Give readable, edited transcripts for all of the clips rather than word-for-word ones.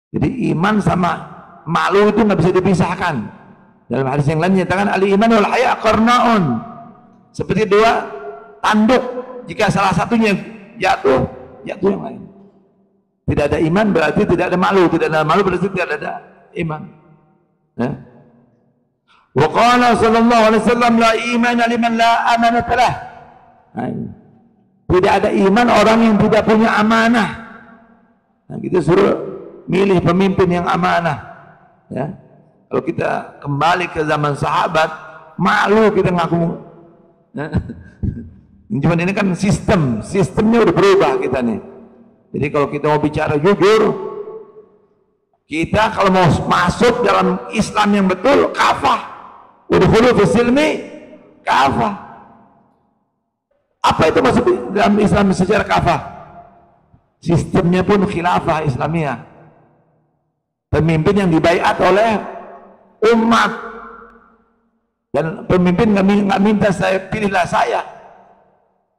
Jadi iman sama malu itu nggak bisa dipisahkan. Dalam hadis yang lain nyatakan al-iman wal haya qarnaun, seperti dua tanduk, jika salah satunya jatuh yang lain. Tidak ada iman berarti tidak ada malu, tidak ada malu berarti tidak ada iman. Ya. Wa qala sallallahu alaihi wasallam la imana liman la amanata lah. Tidak ada iman orang yang tidak punya amanah. Nah, kita suruh milih pemimpin yang amanah. Ya. Kalau kita kembali ke zaman sahabat, malu kita ngaku. Ya. Cuman ini kan sistemnya udah berubah kita nih. Jadi kalau kita mau bicara jujur, kita kalau mau masuk dalam Islam yang betul, kafah. Udkhulu fis silmi kafah. Apa itu masuk dalam Islam secara kafah? Sistemnya pun khilafah Islamiyah. Pemimpin yang dibaiat oleh umat. Dan pemimpin nggak minta saya pilihlah saya.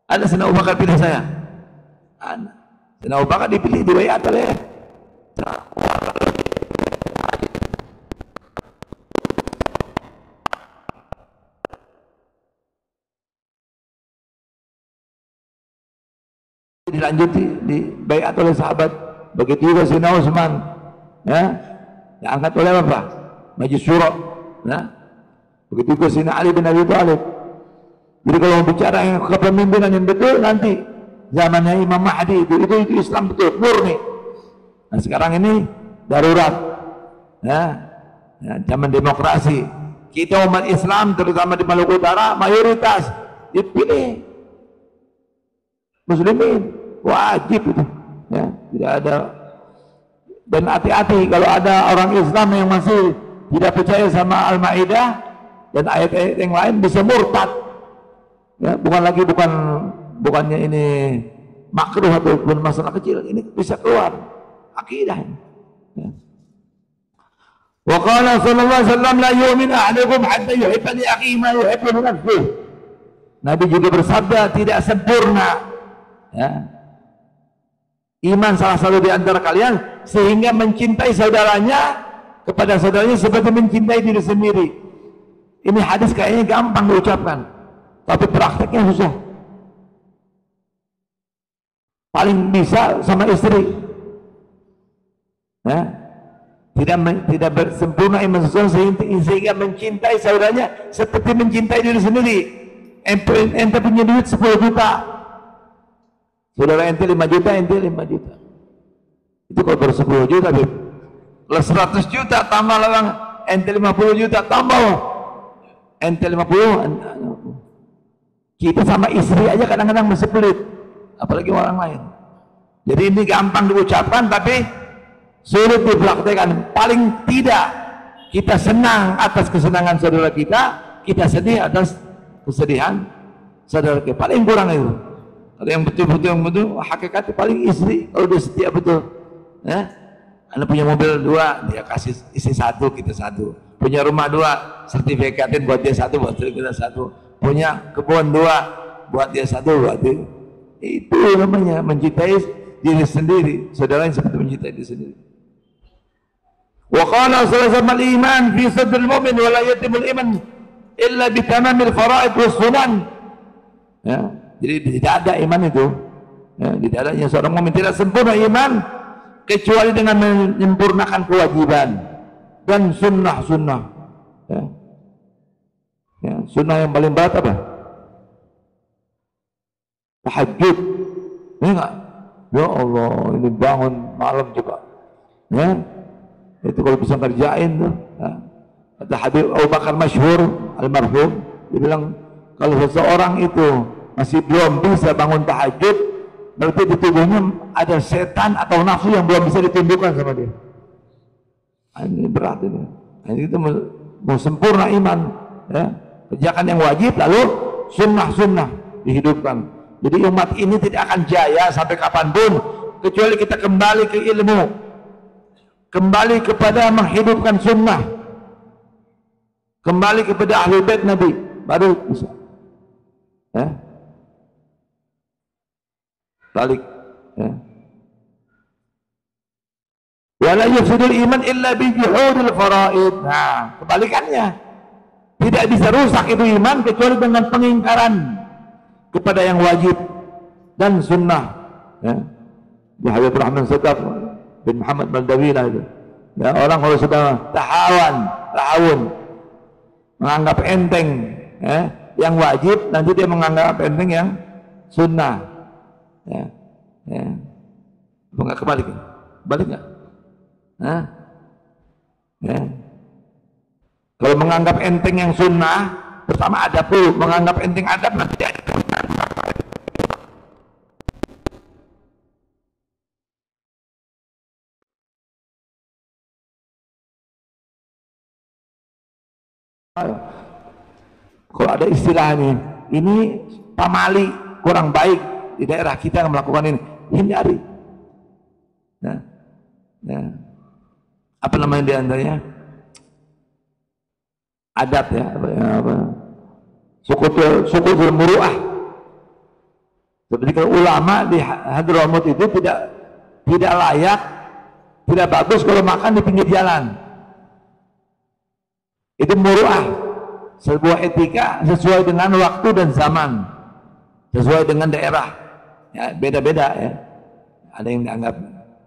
Ada Sayyidina Abu Bakar pilih saya. Ada. Sayyidina Abu Bakar dipilih dibaiat oleh dilanjuti dibaiat oleh sahabat. Begitu juga Sayyidina Utsman, ya, diangkat oleh apa? Majelis Syura, ya. Begitu juga Sayyidina Ali bin Abi Thalib. Jadi kalau mau bicara yang kepemimpinan yang betul nanti zamannya Imam Mahdi itu Islam betul murni. Nah sekarang ini darurat, ya, zaman demokrasi. Kita umat Islam terutama di Maluku Utara mayoritas dipilih muslimin, wajib itu, ya, tidak ada. Dan hati-hati kalau ada orang Islam yang masih tidak percaya sama Al-Maidah dan ayat-ayat yang lain bisa murtad. Ya, bukannya ini makruh ataupun masalah kecil, ini bisa keluar akidah. Ya. Wa qala sallallahu alaihi wasallam la yu'min ahadukum hatta yuhibba li akhihi ma yuhibbu li nafsihi. Nabi juga bersabda tidak sempurna, ya, iman salah satu di antara kalian sehingga mencintai saudaranya kepada saudaranya seperti mencintai diri sendiri. Ini hadis kayaknya gampang diucapkan, tapi prakteknya susah. Paling bisa sama istri, ya, tidak bersempurna iman seseorang sehingga mencintai saudaranya seperti mencintai diri sendiri. Ente punya duit 10 juta, saudara ente 5 juta, ente 5 juta. Itu kalau baru 10 juta, Beb. Kalau 100 juta tambah lawang, ente 50 juta tambah ente 50. Kita sama istri aja kadang-kadang masih pelit, apalagi orang lain. Jadi ini gampang diucapkan tapi sulit dipraktekkan. Paling tidak kita senang atas kesenangan saudara kita sedih atas kesedihan saudara kita. Paling kurang itu. Kalau yang betul-betul hakikatnya paling istri, kalau dia setia betul, ya. Anda punya mobil 2, dia kasih istri 1, kita 1. Punya rumah 2, sertifikatin buat dia 1, buat kita 1. Punya kebun 2, buat dia 1, buat dia. Itu namanya mencintai diri sendiri. Saudara yang seperti mencintai diri sendiri. Wa qala sallallahu alaihi iman fi sadril mu'min wa la yatimul iman illa bi tamamil fara'id was sunan. Ya, jadi tidak ada iman itu, ya, tidak adanya seorang mukmin tidak sempurna iman kecuali dengan menyempurnakan kewajiban dan sunnah-sunnah. Ya. Ya, sunnah yang paling berat apa? Tahajud. Ini enggak? Ya Allah, ini bangun malam juga. Ya. Itu kalau bisa kerjain tuh. Ya. Kata Habib Abu Bakar masyhur almarhum, dia bilang kalau seseorang itu masih belum bisa bangun tahajud, berarti di tubuhnya ada setan atau nafsu yang belum bisa ditundukkan sama dia. Ini berat ini. Ini kita mau sempurna iman, ya. Kerjakan yang wajib lalu sunnah-sunnah dihidupkan. Jadi umat ini tidak akan jaya sampai kapanpun kecuali kita kembali ke ilmu, kembali kepada menghidupkan sunnah, kembali kepada ahli bait Nabi, baru bisa. Ya. Balik, ya. Wala yufsidul iman illa bi juhudil faraid. Nah, kebalikannya. Tidak bisa rusak itu iman kecuali dengan pengingkaran kepada yang wajib dan sunnah. Ya. Ya Habib Rahman Sekaf bin Muhammad Baldawilah itu. Ya, orang kalau sudah tahawun, menganggap enteng ya, yang wajib, nanti dia menganggap enteng yang sunnah. Ya. Ya. Enggak kebalik. Balik enggak? Hah? Ya. Kalau menganggap enteng yang sunnah, pertama adab dulu. Menganggap enteng adab, nanti ada. Kalau ada istilah ini pamali kurang baik di daerah kita yang melakukan ini, hindari. Nah, ya. Apa namanya di antaranya? Adab ya, apa? Sukutul muru'ah. Seperti kalau ulama di Hadramaut itu tidak layak, tidak bagus kalau makan di pinggir jalan. Itu muru'ah, sebuah etika sesuai dengan waktu dan zaman, sesuai dengan daerah. Ya, beda-beda ya. Ada yang dianggap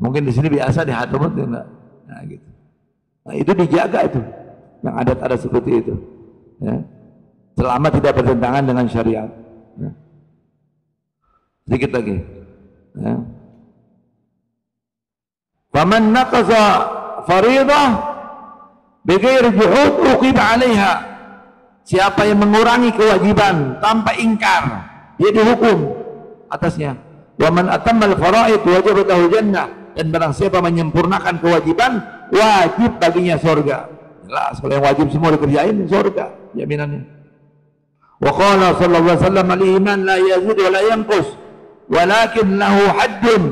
mungkin di sini biasa, di Hadramaut enggak. Nah, gitu. Nah, itu dijaga itu. Yang adat-adat seperti itu. Ya. Selama tidak bertentangan dengan syariat. Ya. Sedikit lagi. Ya. Faman naqasa fariidah bighairi juhud uqiba 'alaiha. Siapa yang mengurangi kewajiban tanpa ingkar, dia dihukum atasnya. Wa man atammal faraid wajibat lahu jannah. Dan barang siapa menyempurnakan kewajiban, wajib baginya surga. Jelas kalau yang wajib semua dikerjain, surga jaminannya. Wa qala sallallahu alaihi wasallam al-iman la yazid wa la yanqus walakin lahu haddun.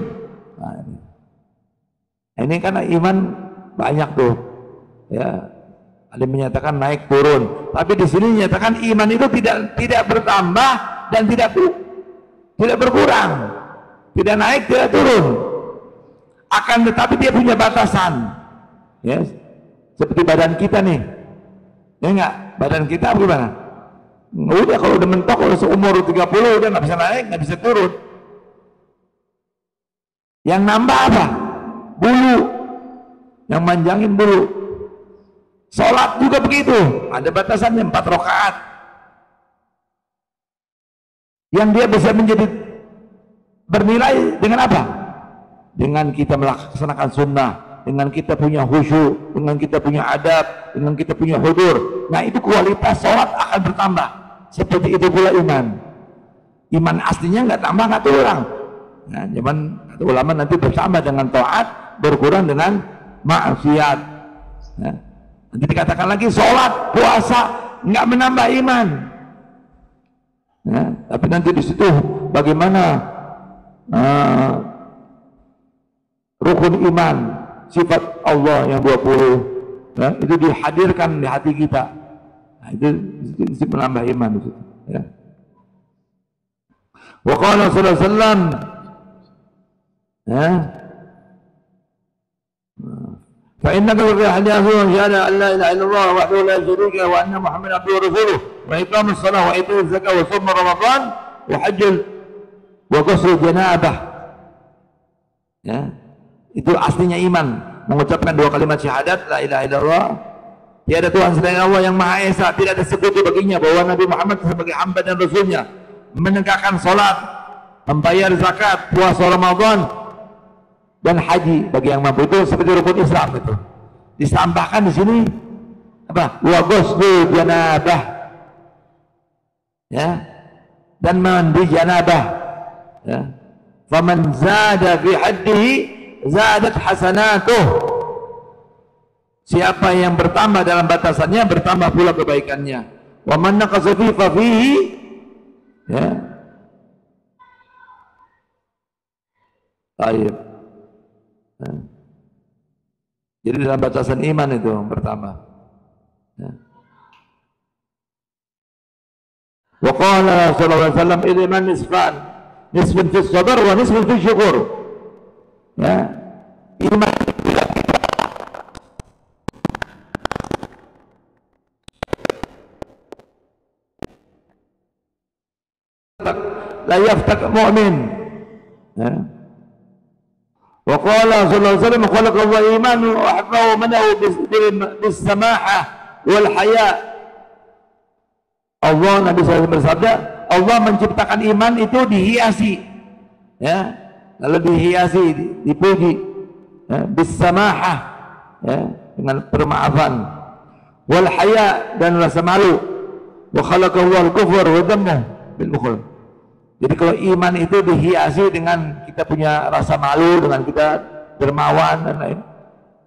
Nah, ini karena iman banyak tuh ya, ada yang menyatakan naik turun, tapi di sini menyatakan iman itu tidak bertambah dan tidak berkurang, tidak naik tidak turun, akan tetapi dia punya batasan ya. Seperti badan kita nih ya, enggak, badan kita gimana? Udah kalau udah mentok, kalau seumur 30 udah nggak bisa naik, nggak bisa turun. Yang nambah apa? Bulu, yang manjangin bulu. Sholat juga begitu, ada batasannya 4 rakaat. Yang dia bisa menjadi bernilai dengan apa? Dengan kita melaksanakan sunnah, dengan kita punya khusyuk, dengan kita punya adab, dengan kita punya hudur. Nah, itu kualitas sholat akan bertambah. Seperti itu pula iman. Iman aslinya nggak tambah, nggak turun. Nah, zaman ulama nanti bersama dengan taat, berkurang dengan maksiat. Nah, nanti dikatakan lagi sholat, puasa nggak menambah iman. Nah, tapi nanti di situ bagaimana rukun iman, sifat Allah yang 20 ya, itu dihadirkan di hati kita. Nah, itu menambah iman itu ya. Wa qala sallallahu alaihi wasallam ya, fa innaka fi hadithu syahada an la ilaha illallah wahdahu la syarika lahu wa anna muhammadan abduhu wa rasuluh wa iqamus shalah wa ita'uz zakah wa shaum ramadan wa hajjul wa ghusl janabah ya. Itu aslinya iman, mengucapkan 2 kalimat syahadat la ilaha illallah, tiada Tuhan selain Allah yang Maha Esa, tidak ada sekutu baginya, bahwa Nabi Muhammad sebagai hamba dan rasulnya, menegakkan salat, membayar zakat, puasa Ramadan dan haji bagi yang mampu. Itu seperti rukun Islam itu. Ditambahkan di sini apa? Wa ghusl janabah ya, dan mandi janabah ya. Faman zada fi haddihi zadat hasanatuh. Siapa yang bertambah dalam batasannya, bertambah pula kebaikannya. Wa man naqasa fi fafihi ya. Baik. Ya. Jadi dalam batasan iman itu yang bertambah. Ya. Wa qala sallallahu alaihi wasallam iman nisfan, nisfun fi sabr wa nisfun fi syukur. Ya. Iman tidak kita la yaftaq mu'min. Ya. Wa qala sallallahu alaihi wasallam khalaqallahu iman wa ahfahu manahu bis samahah wal haya. Allah, Nabi SAW bersabda, Allah menciptakan iman itu dihiasi, ya, lalu dihiasi, dipuji, ya, bis samahah, ya, dengan permaafan, wal haya, dan rasa malu, wa khalaqahu al kufur wa dhamma bil bukhl. Jadi kalau iman itu dihiasi dengan kita punya rasa malu, dengan kita dermawan dan lain.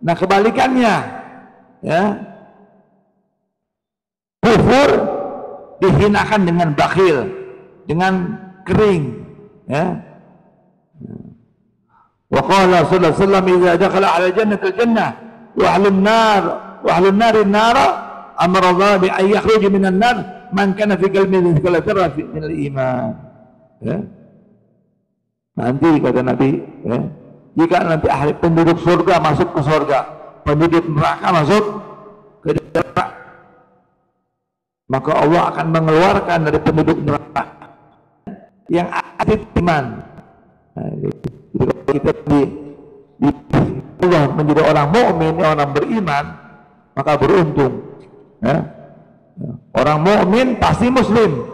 Nah kebalikannya, ya, kufur dihinakan dengan bakhil, dengan kering, ya. Wa qala sallallahu alaihi wasallam idza dakhala ala jannati al-jannah wa ahlun nar an-nar amara Allah bi an yakhruja minan nar man kana fi qalbihi mithqala dzarratin min al-iman. Ya. Nanti kata Nabi, ya, jika nanti ahli penduduk surga masuk ke surga, penduduk neraka masuk ke neraka, maka Allah akan mengeluarkan dari penduduk neraka yang ada iman. Nah, jadi kalau kita di Allah menjadi orang mukmin, orang beriman, maka beruntung. Ya. Orang mukmin pasti muslim,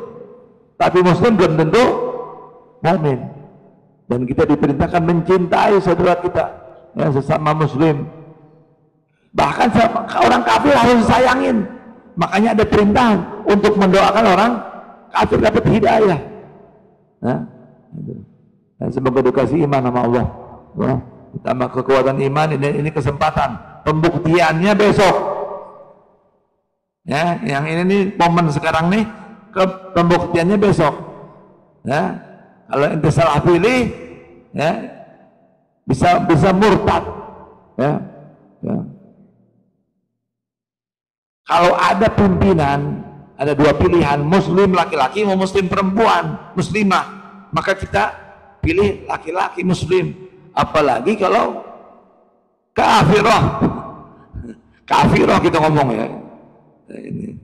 tapi muslim belum tentu mukmin. Dan kita diperintahkan mencintai saudara kita, ya, sesama muslim. Bahkan orang kafir harus disayangin. Makanya ada perintah untuk mendoakan orang kafir dapat hidayah. Nah, semoga dikasih iman sama Allah. Ditambah kekuatan iman, ini kesempatan. Pembuktiannya besok. Ya, yang ini nih momen sekarang nih, pembuktiannya besok. Ya, kalau ente salah pilih, ya, bisa murtad. Ya, ya. Kalau ada pimpinan, ada dua pilihan, muslim laki-laki mau muslim perempuan, muslimah, maka kita pilih laki-laki muslim. Apalagi kalau kafirah, kafirah kita ngomong, ya. Ini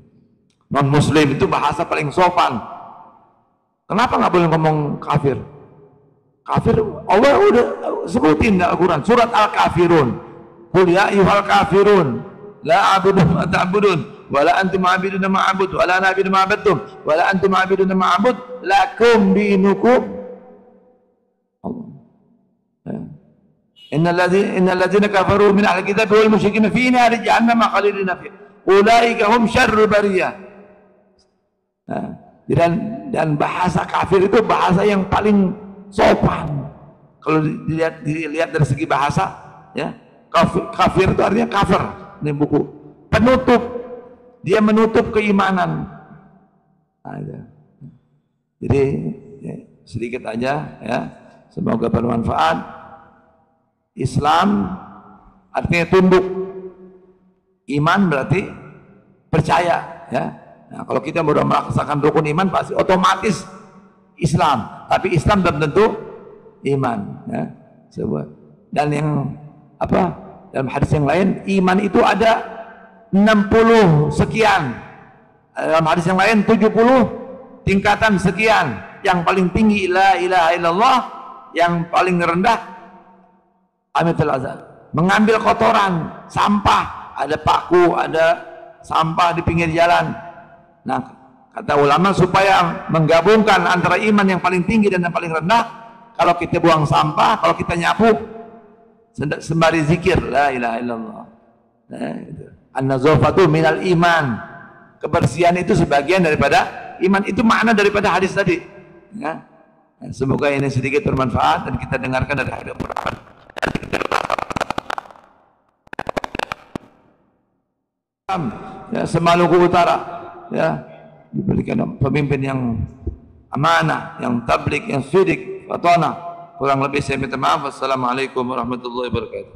non muslim itu bahasa paling sopan. Kenapa nggak boleh ngomong kafir? Kafir Allah udah sebutin dalam Al-Quran, surat Al-Kafirun. Qul ya ayyuhal kafirun la a'budu ma ta'budun wa la antum 'abiduna ma a'budu wa la ana 'abidu ma 'abadtum wa la antum 'abiduna ma a'bud lakum dinukum. Innal ladzina kafaru min ahli kitab wal musyrikin fi nari jahannam khalidina fiha ulaika hum syarrul bariyah. Dan bahasa kafir itu bahasa yang paling sopan. Kalau dilihat dari segi bahasa, ya, kafir itu artinya kafir. Ini buku penutup, dia menutup keimanan. Nah, ya. Jadi ya, sedikit aja, ya, semoga bermanfaat. Islam artinya tunduk, iman berarti percaya, ya. Nah, kalau kita sudah melaksanakan rukun iman pasti otomatis Islam, tapi Islam belum tentu iman, ya. Dan yang apa, dalam hadis yang lain iman itu ada 60 sekian, dalam hadis yang lain 70 tingkatan sekian. Yang paling tinggi la ilaha illallah, yang paling rendah amitul azab, mengambil kotoran, sampah, ada paku, ada sampah di pinggir jalan. Nah, kata ulama supaya menggabungkan antara iman yang paling tinggi dan yang paling rendah, kalau kita buang sampah, kalau kita nyapu sembari zikir la ilaha illallah. Nah, an-nazafatu minal iman, kebersihan itu sebagian daripada iman. Itu makna daripada hadis tadi, ya. Nah, semoga ini sedikit bermanfaat dan kita dengarkan dari hadis Quran. Ya, Semaluku Utara, ya, diberikan pemimpin yang amanah, yang tabligh, yang sidik, fatona. Kurang lebih saya minta maaf. Wassalamualaikum warahmatullahi wabarakatuh.